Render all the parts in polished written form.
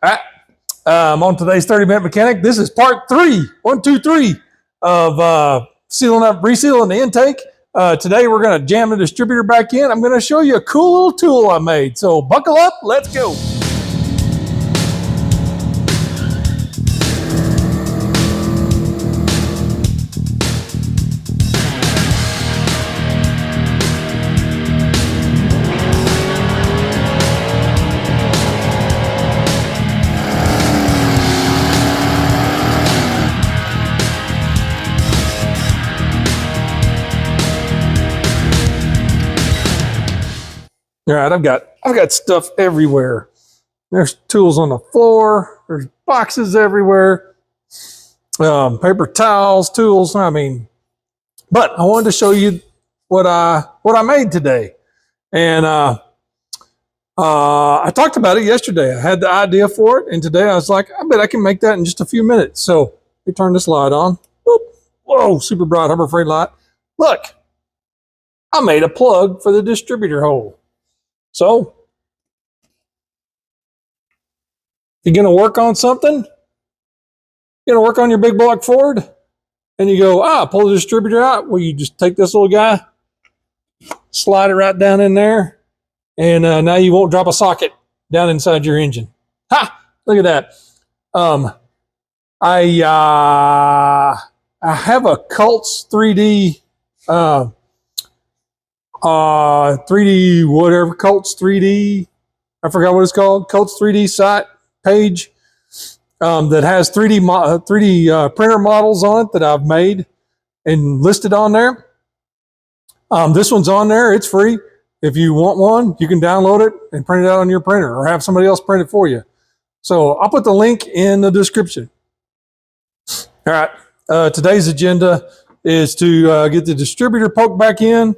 All right. I'm on today's 30-minute mechanic. This is part 3, 1, 2, 3 of resealing the intake. Today we're going to jam the distributor back in. I'm going to show you a cool little tool I made. So buckle up, let's go. All right, I've got stuff everywhere. There's tools on the floor. There's boxes everywhere. Paper towels, tools. I mean, but I wanted to show you what I made today, and I talked about it yesterday. I had the idea for it, and today I was like, I bet I can make that in just a few minutes. So we turn this light on. Whoop. Whoa, super bright Harbor Freight light. Look, I made a plug for the distributor hole. So, if you're going to work on something, you're going to work on your big block Ford, and you go, pull the distributor out. Well, you just take this little guy, slide it right down in there, and now you won't drop a socket down inside your engine. Ha! Look at that. I have a Cults 3D 3D whatever, Cults 3D, I forgot what it's called, Cults 3D site page that has 3D printer models on it that I've made and listed on there. This one's on there. It's free. If you want one, you can download it and print it out on your printer or have somebody else print it for you. So I'll put the link in the description. All right. Today's agenda is to get the distributor poked back in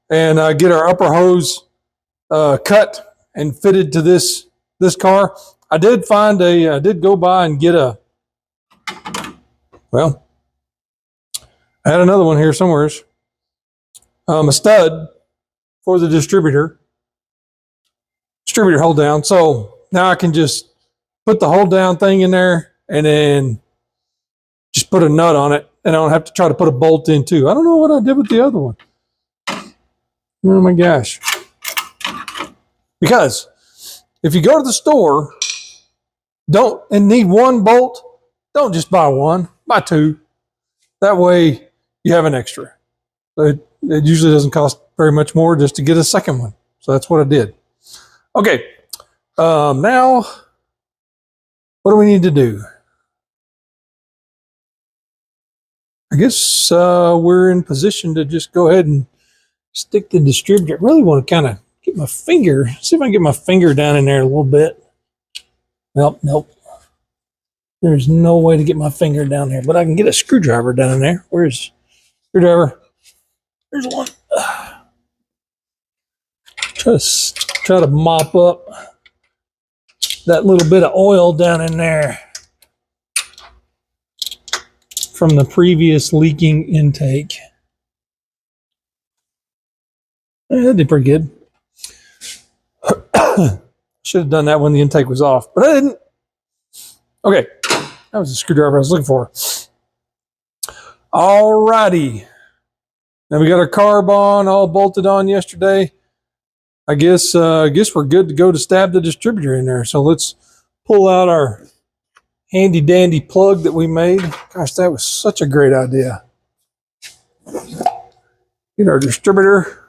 and get our upper hose cut and fitted to this car. I did go by and get I had another one here somewhere. A stud for the distributor hold down. So now I can just put the hold down thing in there and then just put a nut on it, and I don't have to try to put a bolt in too. I don't know what I did with the other one. Oh my gosh. Because if you go to the store and need one bolt, don't just buy one, buy two. That way you have an extra. It usually doesn't cost very much more just to get a second one. So that's what I did. Okay. Now, what do we need to do? I guess we're in position to just go ahead and stick the distributor. I really want to kind of get my finger, see if I can get my finger down in there a little bit. Nope. There's no way to get my finger down there, but I can get a screwdriver down in there. Where's screwdriver? There's one. Try to mop up that little bit of oil down in there from the previous leaking intake. That did pretty good. Should have done that when the intake was off, but I didn't. Okay, that was the screwdriver I was looking for. All righty. Now we got our carb on, all bolted on yesterday. I guess we're good to go to stab the distributor in there. So let's pull out our handy dandy plug that we made. Gosh, that was such a great idea. Get our distributor.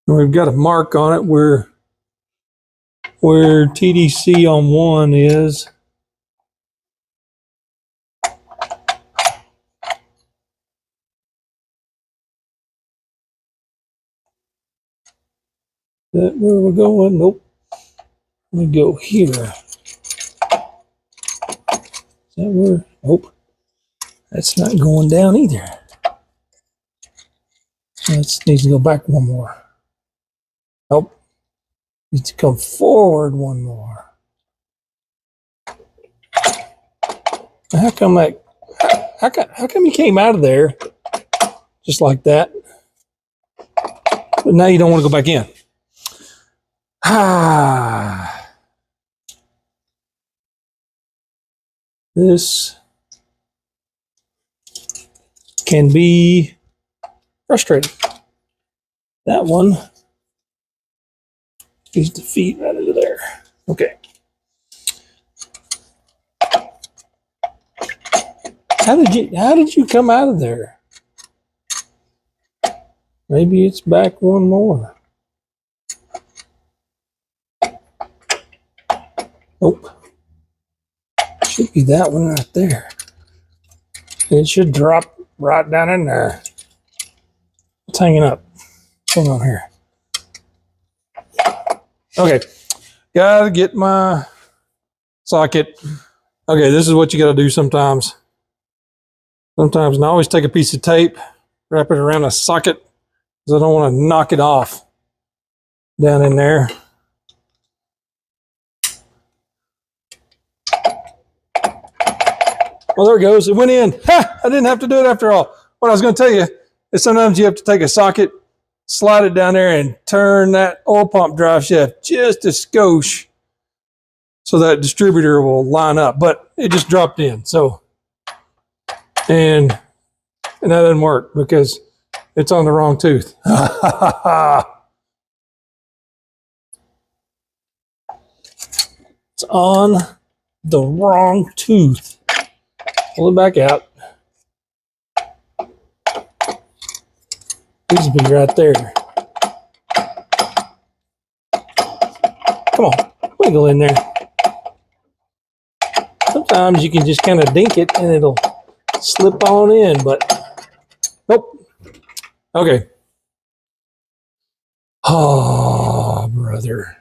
We've got a mark on it where TDC on 1 is. That where we're going? Nope. Let me go here. Is that where? Nope. That's not going down either. That needs to go back one more. Nope. Needs to come forward one more. How come you came out of there just like that? But now you don't want to go back in. This can be frustrating. That one needs to feed right into there. Okay. How did you come out of there? Maybe it's back one more. Nope. Should be that one right there. It should drop right down in there. It's hanging up. What's going on here? Okay. Gotta get my socket. Okay, this is what you gotta do sometimes. Sometimes, and I always take a piece of tape, wrap it around a socket, because I don't want to knock it off down in there. Well, there it goes. It went in. Ha! I didn't have to do it after all. What I was going to tell you is sometimes you have to take a socket, slide it down there, and turn that oil pump drive shaft just a skosh so that distributor will line up. But it just dropped in. So, and that doesn't work because it's on the wrong tooth. It's on the wrong tooth. Pull it back out. Needs to be right there. Come on, wiggle in there. Sometimes you can just kind of dink it and it'll slip on in, but nope. Okay. Oh, brother.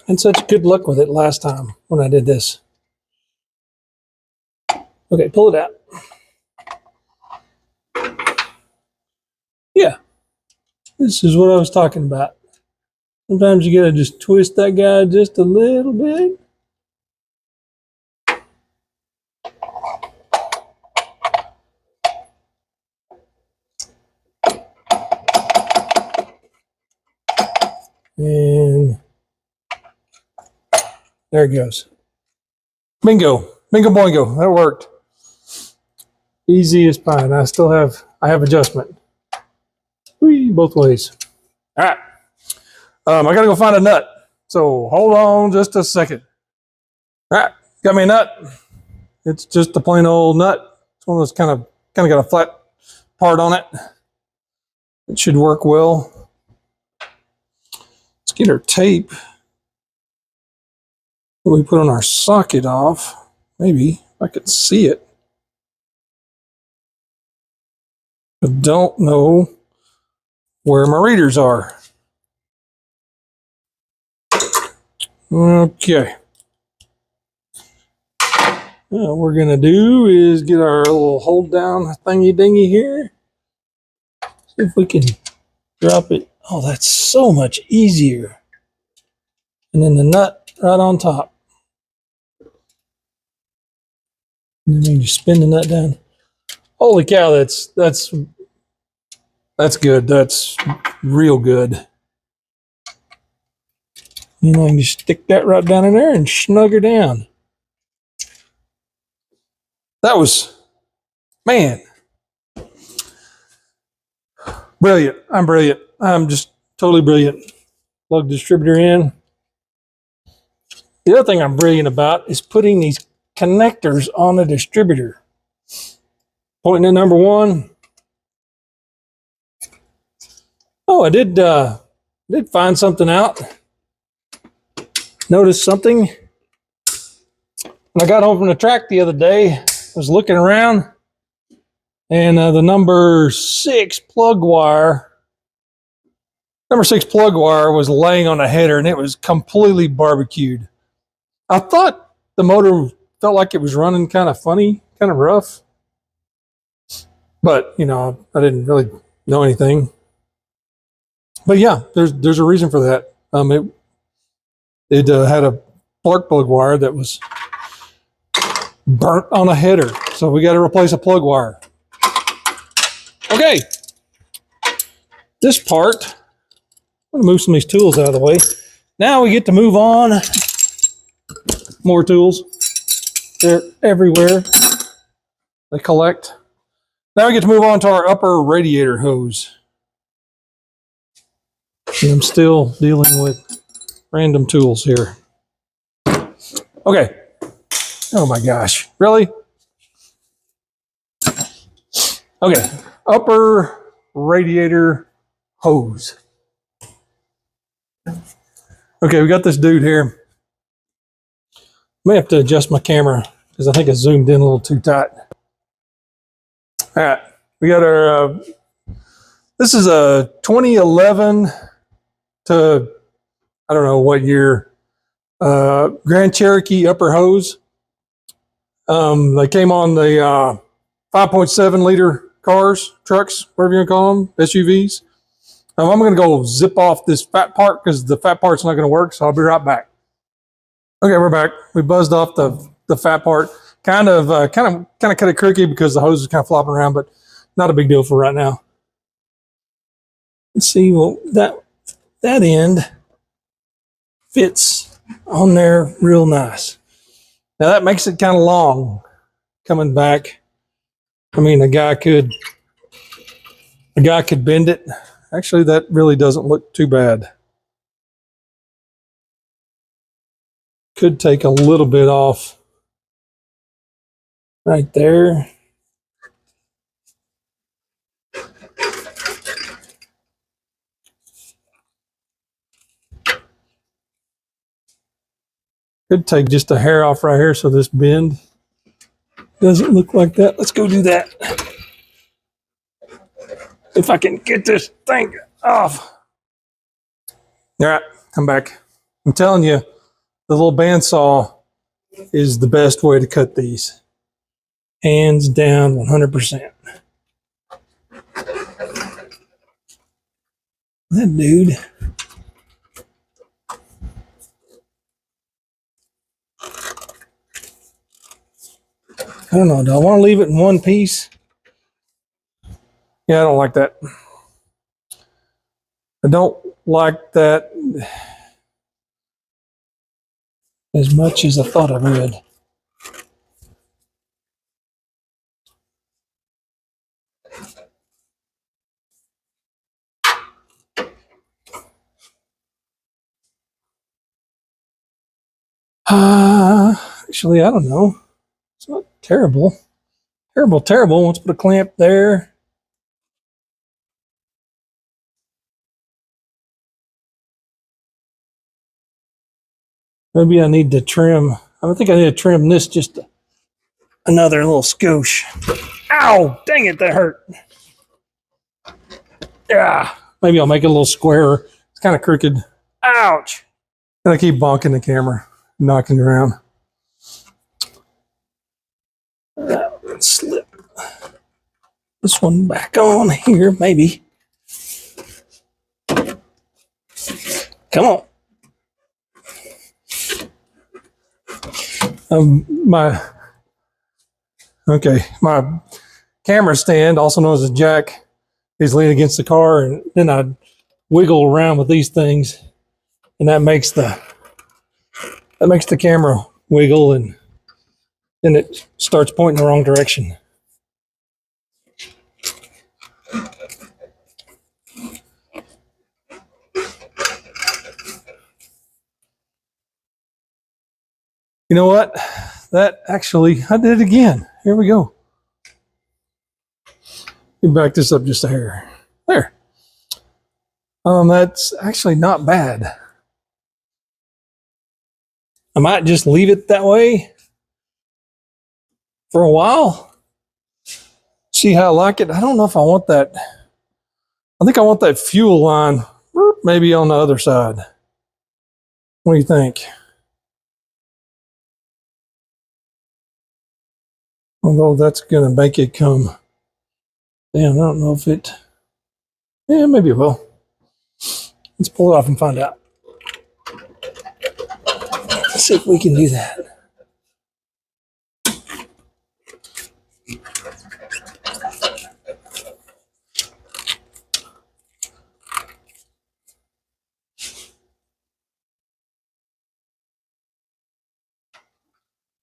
And such good luck with it last time when I did this. Okay, pull it out. Yeah, this is what I was talking about. Sometimes you gotta just twist that guy just a little bit. And there it goes. Bingo. Bingo boingo. That worked. Easy as pie. And I have adjustment. Whee, both ways. All right. I got to go find a nut. So hold on just a second. All right. Got me a nut. It's just a plain old nut. It's one of those kind of got a flat part on it. It should work well. Let's get our tape that we put on our socket off. Maybe if I could see it. I don't know where my readers are. Okay. What we're going to do is get our little hold down thingy dingy here. See if we can drop it. Oh, that's so much easier. And then the nut right on top. And then you just spin the nut down. Holy cow, that's good. That's real good. You know, you stick that right down in there and snug her down. That was, man, brilliant. I'm brilliant. I'm just totally brilliant. Plug the distributor in. The other thing I'm brilliant about is putting these connectors on the distributor. Pointing at number one. Oh, I did find something out. Noticed something. When I got home from the track the other day, I was looking around, and the number 6 plug wire was laying on a header, and it was completely barbecued. I thought the motor felt like it was running kind of funny, kind of rough. But, you know, I didn't really know anything. But yeah, there's a reason for that. It had a spark plug wire that was burnt on a header. so we got to replace a plug wire. Okay, this part, I'm going to move some of these tools out of the way. Now we get to move on. More tools. They're everywhere. They collect. Now we get to move on to our upper radiator hose. And I'm still dealing with random tools here. Okay. Oh my gosh. Really? Okay. Upper radiator hose. Okay, we got this dude here. May have to adjust my camera because I think I zoomed in a little too tight. All right, we got our, this is a 2011 to, I don't know what year, Grand Cherokee upper hose. They came on the 5.7 liter cars, trucks, whatever you want to call them, SUVs. I'm going to go zip off this fat part because the fat part's not going to work, so I'll be right back. Okay, we're back. We buzzed off the fat part. Kind of cut it crooked because the hose is kind of flopping around, but not a big deal for right now. Let's see. Well, that end fits on there real nice. Now that makes it kind of long coming back. I mean, a guy could bend it. Actually, that really doesn't look too bad. Could take a little bit off right there. Could take just a hair off right here so this bend doesn't look like that. Let's go do that. If I can get this thing off. All right, I'm back. I'm telling you, the little bandsaw is the best way to cut these. Hands down, 100%. That dude. I don't know, do I want to leave it in one piece? Yeah, I don't like that. I don't like that as much as I thought I would. Actually, I don't know. It's not terrible. Terrible. Let's put a clamp there. Maybe I need to trim. I think I need to trim this just another little skosh. Ow! Dang it, that hurt. Yeah. Maybe I'll make it a little squarer. It's kind of crooked. Ouch! And I keep bonking the camera, knocking it around. Let's slip this one back on here, maybe. Come on. My camera stand, also known as a jack, is leaning against the car, and then I wiggle around with these things, and that makes the camera wiggle, and then it starts pointing the wrong direction. You know what? That actually, I did it again. Here we go. Let me back this up just a hair. There. That's actually not bad. I might just leave it that way for a while. See how I like it. I don't know if I want that. I think I want that fuel line maybe on the other side. What do you think? Although that's going to make it come. Damn, I don't know if it. Yeah, maybe it will. Let's pull it off and find out. Let's see if we can do that.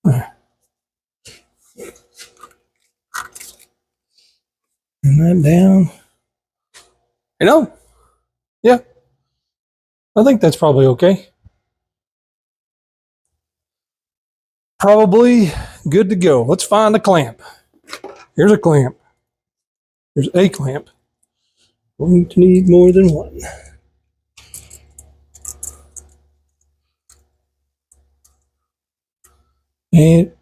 And that down. You know, yeah, I think that's probably okay. Probably good to go. Let's find a clamp. Here's a clamp. Here's a clamp. Going to need more than one. And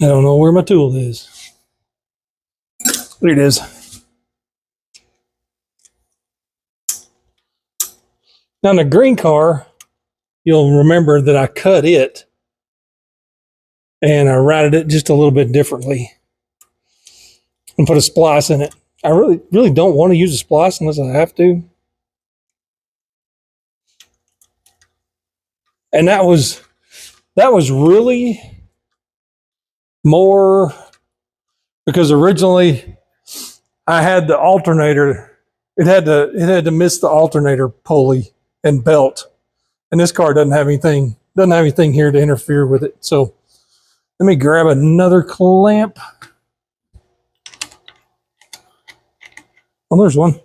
I don't know where my tool is. There it is. Now in the green car, you'll remember that I cut it and I routed it just a little bit differently and put a splice in it. I really don't want to use a splice unless I have to. And that was really more because originally I had the alternator. It had to miss the alternator pulley and belt, and this car doesn't have anything here to interfere with it. So let me grab another clamp. Oh, there's one.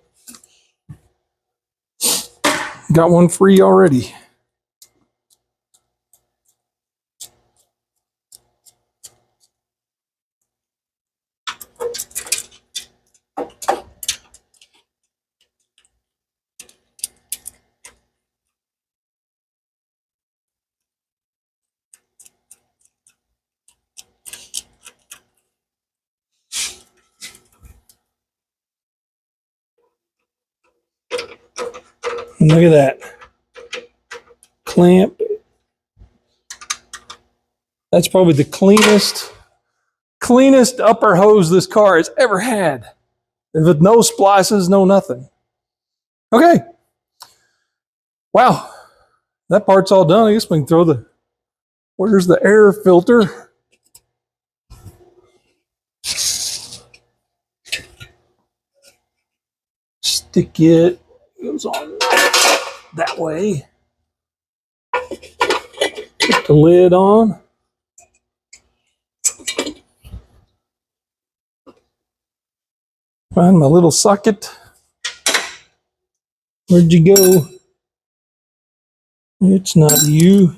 Got one free already. And look at that. Clamp. That's probably the cleanest upper hose this car has ever had. With no splices, no nothing. Okay. Wow. That part's all done. I guess we can throw where's the air filter? Stick it. Goes on that way. Put the lid on. Find my little socket. Where'd you go? It's not you.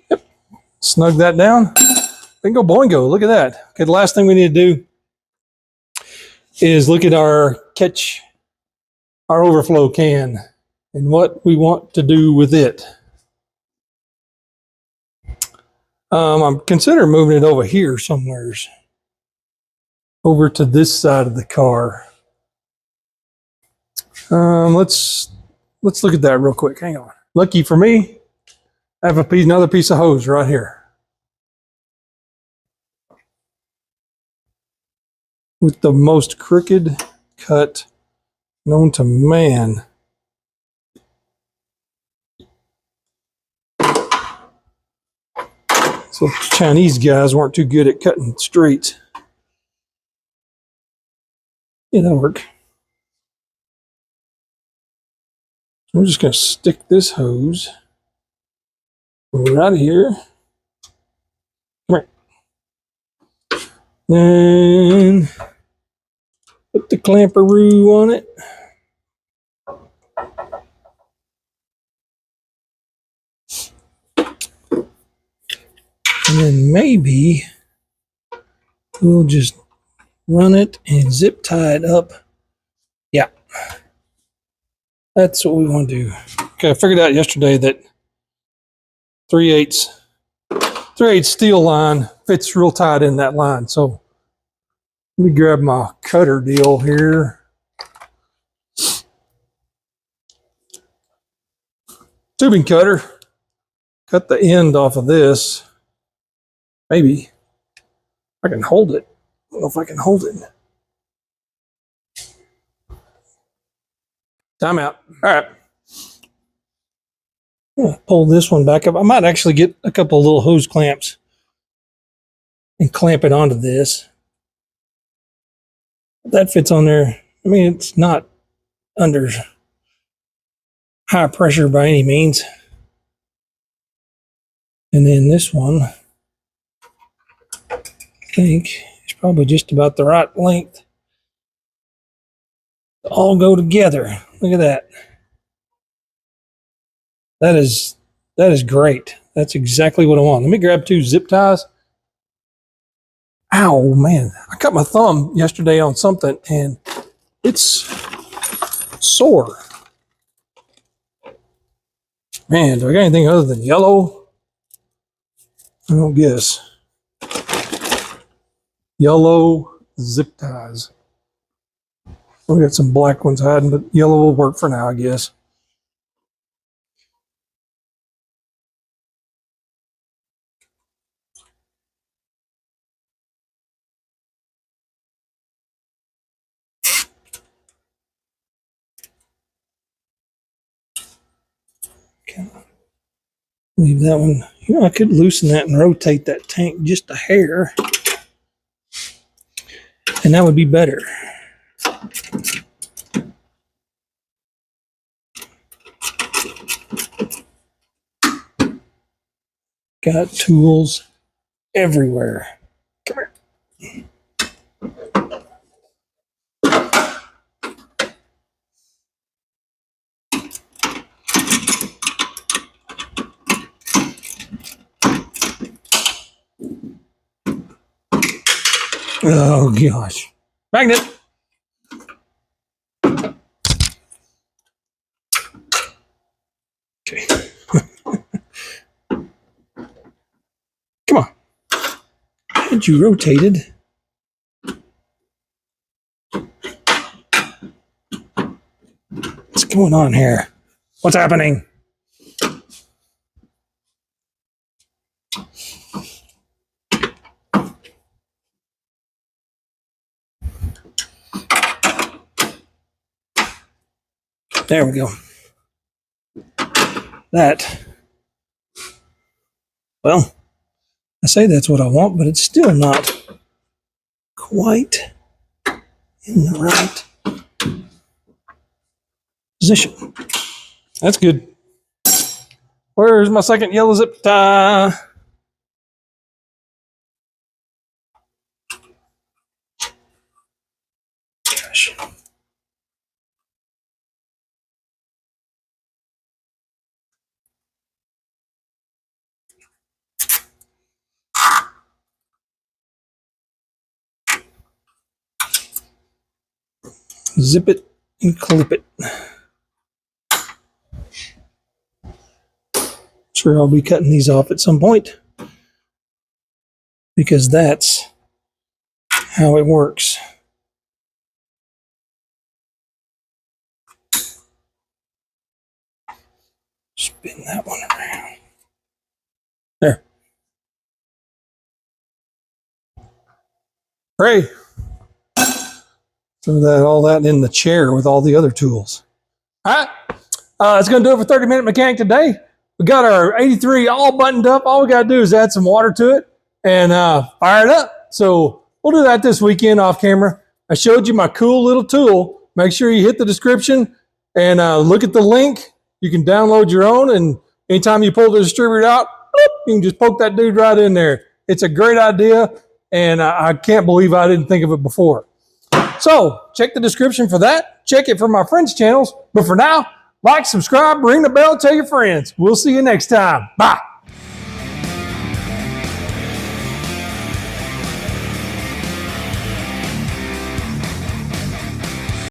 Yep. Snug that down. Bingo boingo. Look at that. Okay, the last thing we need to do is look at our overflow can and what we want to do with it. I'm considering moving it over here somewheres. Over to this side of the car. Let's look at that real quick. Hang on. Lucky for me, I have another piece of hose right here. With the most crooked cut known to man. So Chinese guys weren't too good at cutting straight. Yeah, that'll work. We're just going to stick this hose right here. Come here. Then put the clamperoo on it. And then maybe we'll just run it and zip tie it up. Yeah. That's what we want to do. Okay, I figured out yesterday that 3/8 steel line fits real tight in that line. So let me grab my cutter deal here. Tubing cutter. Cut the end off of this. Maybe I can hold it. I don't know if I can hold it. Time out. All right. I'm gonna pull this one back up. I might actually get a couple of little hose clamps and clamp it onto this. That fits on there. I mean, it's not under high pressure by any means. And then this one, I think, is probably just about the right length to all go together. Look at that. That is great. That's exactly what I want. Let me grab 2 zip ties. Ow, man. I cut my thumb yesterday on something and it's sore. Man, do I got anything other than yellow? I don't guess. Yellow zip ties. We got some black ones hiding, but yellow will work for now, I guess. Okay. Leave that one. You know, I could loosen that and rotate that tank just a hair, and that would be better. Got tools everywhere. Come here. Oh gosh. Magnet. Okay. Come on. Had you rotated? What's going on here? What's happening? There we go. That, well, I say that's what I want, but it's still not quite in the right position. That's good. Where's my second yellow zip tie? Gosh. Zip it and clip it. Sure, I'll be cutting these off at some point because that's how it works. Spin that one around. There. Hooray! Throw that, all that in the chair with all the other tools. All right, that's going to do it for 30-Minute Mechanic today. We got our 83 all buttoned up. All we got to do is add some water to it and fire it up. So we'll do that this weekend off camera. I showed you my cool little tool. Make sure you hit the description and look at the link. You can download your own, and anytime you pull the distributor out, bloop, you can just poke that dude right in there. It's a great idea, and I can't believe I didn't think of it before. So check the description for that. Check it for my friends' channels. But for now, like, subscribe, ring the bell, tell your friends. We'll see you next time. Bye.